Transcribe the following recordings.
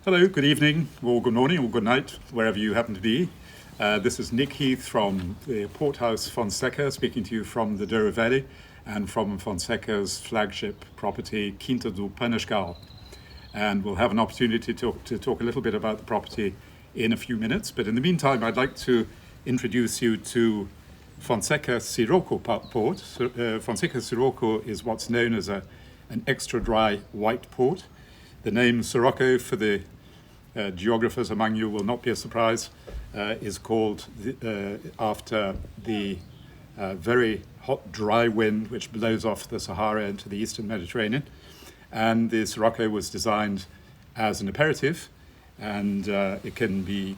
Hello, good evening, or good morning, or good night, wherever you happen to be. This is Nick Heath from the Porthouse Fonseca, speaking to you from the Douro Valley and from Fonseca's flagship property, Quinta do Peniskal. And we'll have an opportunity to talk a little bit about the property in a few minutes. But in the meantime, I'd like to introduce you to Fonseca Sirocco port. Fonseca Sirocco is what's known as an extra dry white port. The name Sirocco, for the geographers among you, will not be a surprise, is called after the very hot, dry wind which blows off the Sahara into the eastern Mediterranean. And the Sirocco was designed as an aperitif, and it can be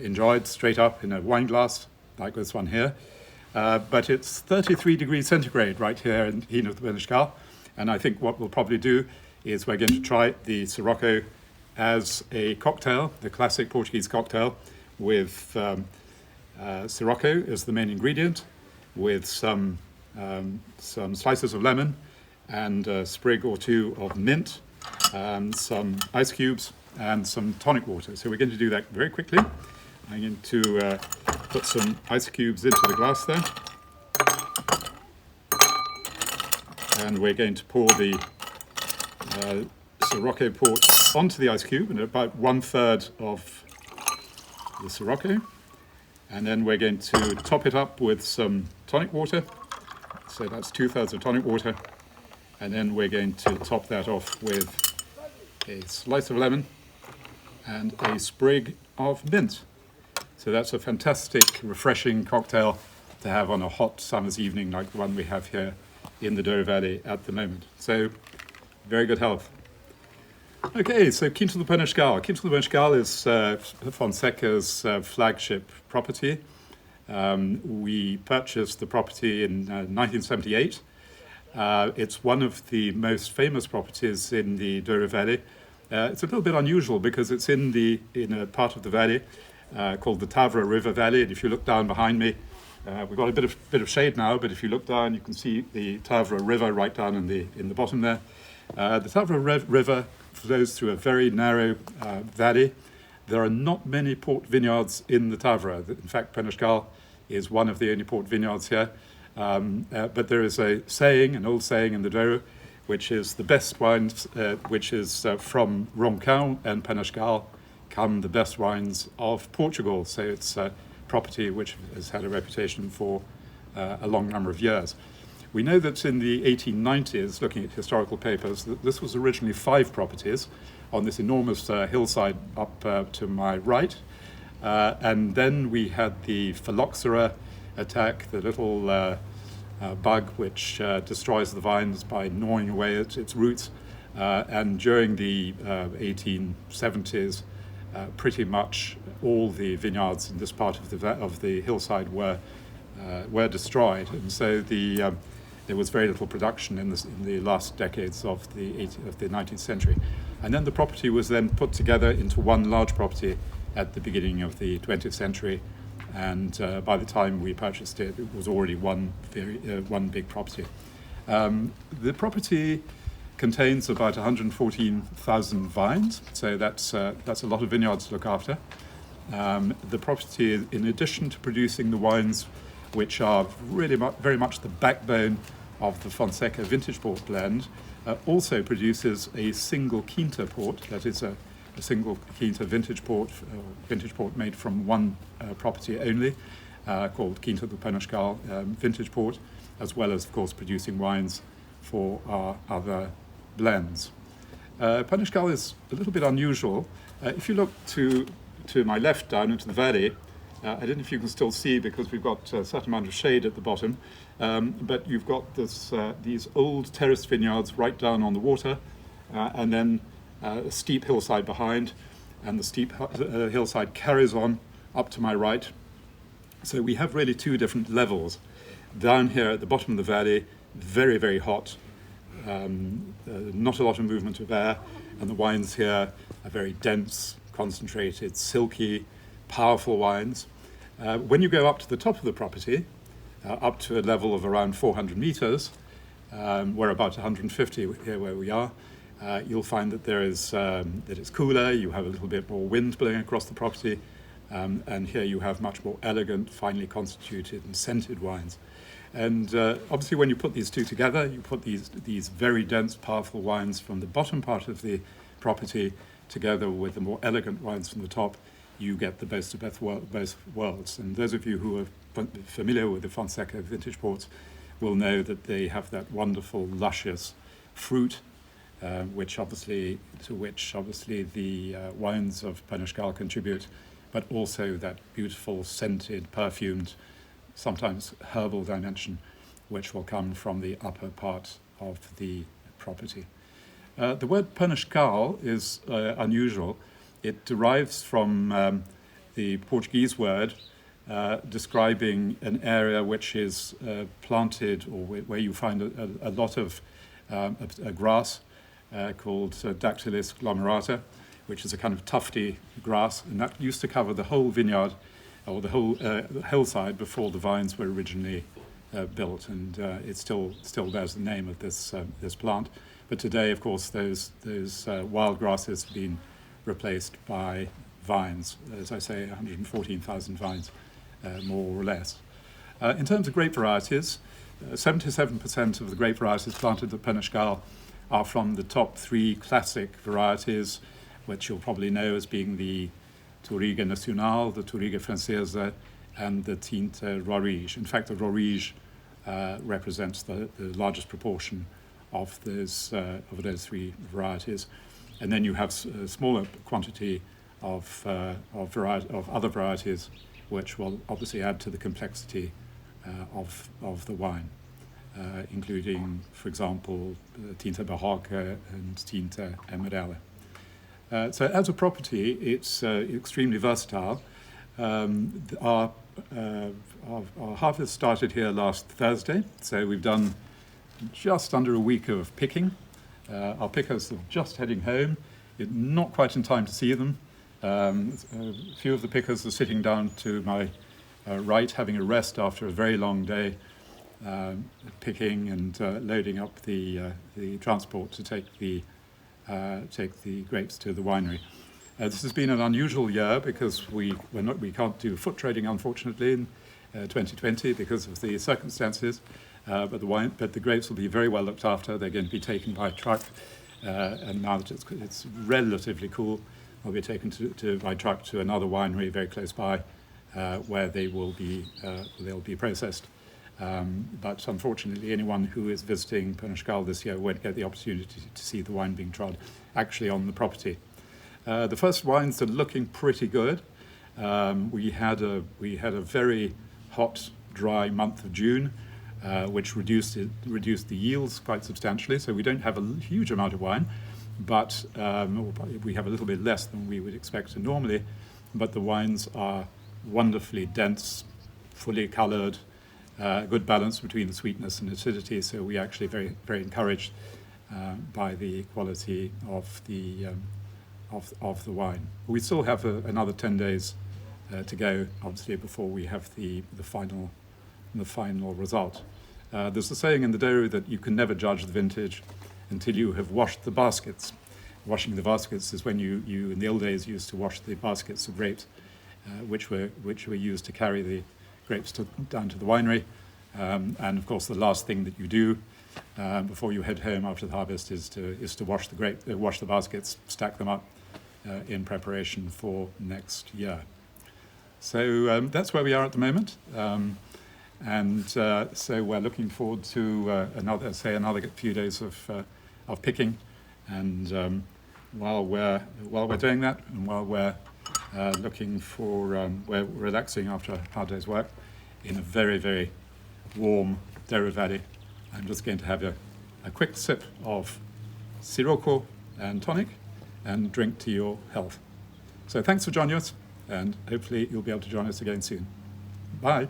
enjoyed straight up in a wine glass, like this one here. But it's 33 degrees centigrade right here in Quinta do Peniskal. And I think what we'll probably do is we're going to try the Sirocco as a cocktail, the classic Portuguese cocktail, with Sirocco as the main ingredient, with some slices of lemon and a sprig or two of mint, some ice cubes and some tonic water. So we're going to do that very quickly. I'm going to put some ice cubes into the glass there. And we're going to pour the Sirocco port onto the ice cube, and about 1/3 of the Sirocco. And then we're going to top it up with some tonic water. So that's 2/3 of tonic water. And then we're going to top that off with a slice of lemon and a sprig of mint. So that's a fantastic, refreshing cocktail to have on a hot summer's evening like the one we have here in the Douro Valley at the moment. So, very good health. Okay, so Quinta do Peniskal. Quinta do Peniskal is Fonseca's flagship property. We purchased the property in 1978. It's one of the most famous properties in the Douro Valley. It's a little bit unusual because it's in a part of the valley called the Tavra River Valley. And if you look down behind me, we've got a bit of shade now, but if you look down, you can see the Tavra River right down in the bottom there. The Tavra River flows through a very narrow valley. There are not many port vineyards in the Tavra. In fact, Peniskal is one of the only port vineyards here. But there is an old saying in the Douro, which is the best wines, which is from Roncão and Peniskal, come the best wines of Portugal. So it's a property which has had a reputation for a long number of years. We know that in the 1890s, looking at historical papers, that this was originally 5 properties on this enormous hillside up to my right. And then we had the phylloxera attack, the little bug which destroys the vines by gnawing away at its roots. And during the 1870s, pretty much all the vineyards in this part of the hillside were destroyed, and so there was very little production in the last decades of the 19th century. And then the property was then put together into one large property at the beginning of the 20th century, and by the time we purchased it, it was already one big property. The property contains about 114,000 vines, so that's a lot of vineyards to look after. The property, in addition to producing the wines which are really very much the backbone of the Fonseca vintage port blend, also produces a single Quinta port, that is a single Quinta vintage port made from one property only, called Quinta do Peniskal vintage port, as well as, of course, producing wines for our other blends. Peniskal is a little bit unusual. If you look to my left down into the valley, I don't know if you can still see because we've got a certain amount of shade at the bottom, but you've got these old terraced vineyards right down on the water, and then a steep hillside behind, and the steep hillside carries on up to my right. So we have really 2 different levels. Down here at the bottom of the valley, very, very hot, not a lot of movement of air, and the wines here are very dense, concentrated, silky, powerful wines. When you go up to the top of the property, up to a level of around 400 meters, we're about 150 here where we are, you'll find that that it's cooler, you have a little bit more wind blowing across the property, and here you have much more elegant, finely constituted and scented wines. And obviously when you put these two together, you put these very dense, powerful wines from the bottom part of the property together with the more elegant wines from the top, you get the best of both worlds. And those of you who are familiar with the Fonseca vintage ports will know that they have that wonderful, luscious fruit, to which obviously the wines of Peniskal contribute, but also that beautiful, scented, perfumed, sometimes herbal dimension, which will come from the upper part of the property. The word Peniskal is unusual. It derives from the Portuguese word describing an area which is planted, or where you find a lot of a grass called Dactylis glomerata, which is a kind of tufty grass, and that used to cover the whole vineyard or the whole hillside before the vines were originally built, and it still bears the name of this plant. But today, of course, those wild grasses have been replaced by vines. As I say, 114,000 vines, more or less. In terms of grape varieties, 77% of the grape varieties planted at Peniskal are from the top three classic varieties, which you'll probably know as being the Touriga Nacional, the Touriga Francesa, and the Tinta Roriz. In fact, the Roriz represents the largest proportion of those three varieties. And then you have a smaller quantity of other varieties, which will obviously add to the complexity of the wine, including, for example, Tinta Barroca and Tinta Amarela. So as a property, it's extremely versatile. Our harvest started here last Thursday, so we've done just under a week of picking. Our pickers are just heading home, not quite in time to see them. A few of the pickers are sitting down to my right, having a rest after a very long day, picking and loading up the transport to take the grapes to the winery. This has been an unusual year because we can't do foot trading, unfortunately, in 2020 because of the circumstances. But the grapes will be very well looked after. They're going to be taken by truck, and now that it's relatively cool, they'll be taken by truck to another winery very close by, where they'll be processed. But unfortunately, anyone who is visiting Peniskal this year won't get the opportunity to see the wine being tried actually on the property. The first wines are looking pretty good. We had a very hot, dry month of June, which reduced the yields quite substantially. So we don't have a huge amount of wine, but we have a little bit less than we would expect normally. But the wines are wonderfully dense, fully coloured, good balance between the sweetness and acidity. So we're actually very, very encouraged by the quality of the wine. We still have another 10 days to go, obviously, before we have the final result. There's a saying in the dairy that you can never judge the vintage until you have washed the baskets. Washing the baskets is when you in the old days used to wash the baskets of grapes, which were used to carry the grapes down to the winery. And of course, the last thing that you do before you head home after the harvest is to wash the baskets, stack them up in preparation for next year. So that's where we are at the moment. So we're looking forward to another few days of picking, and while we're doing that, and while we're we're relaxing after a hard day's work in a very, very warm Derry Valley, I'm just going to have a quick sip of Sirocco and tonic and drink to your health. So thanks for joining us, and hopefully you'll be able to join us again soon. Bye.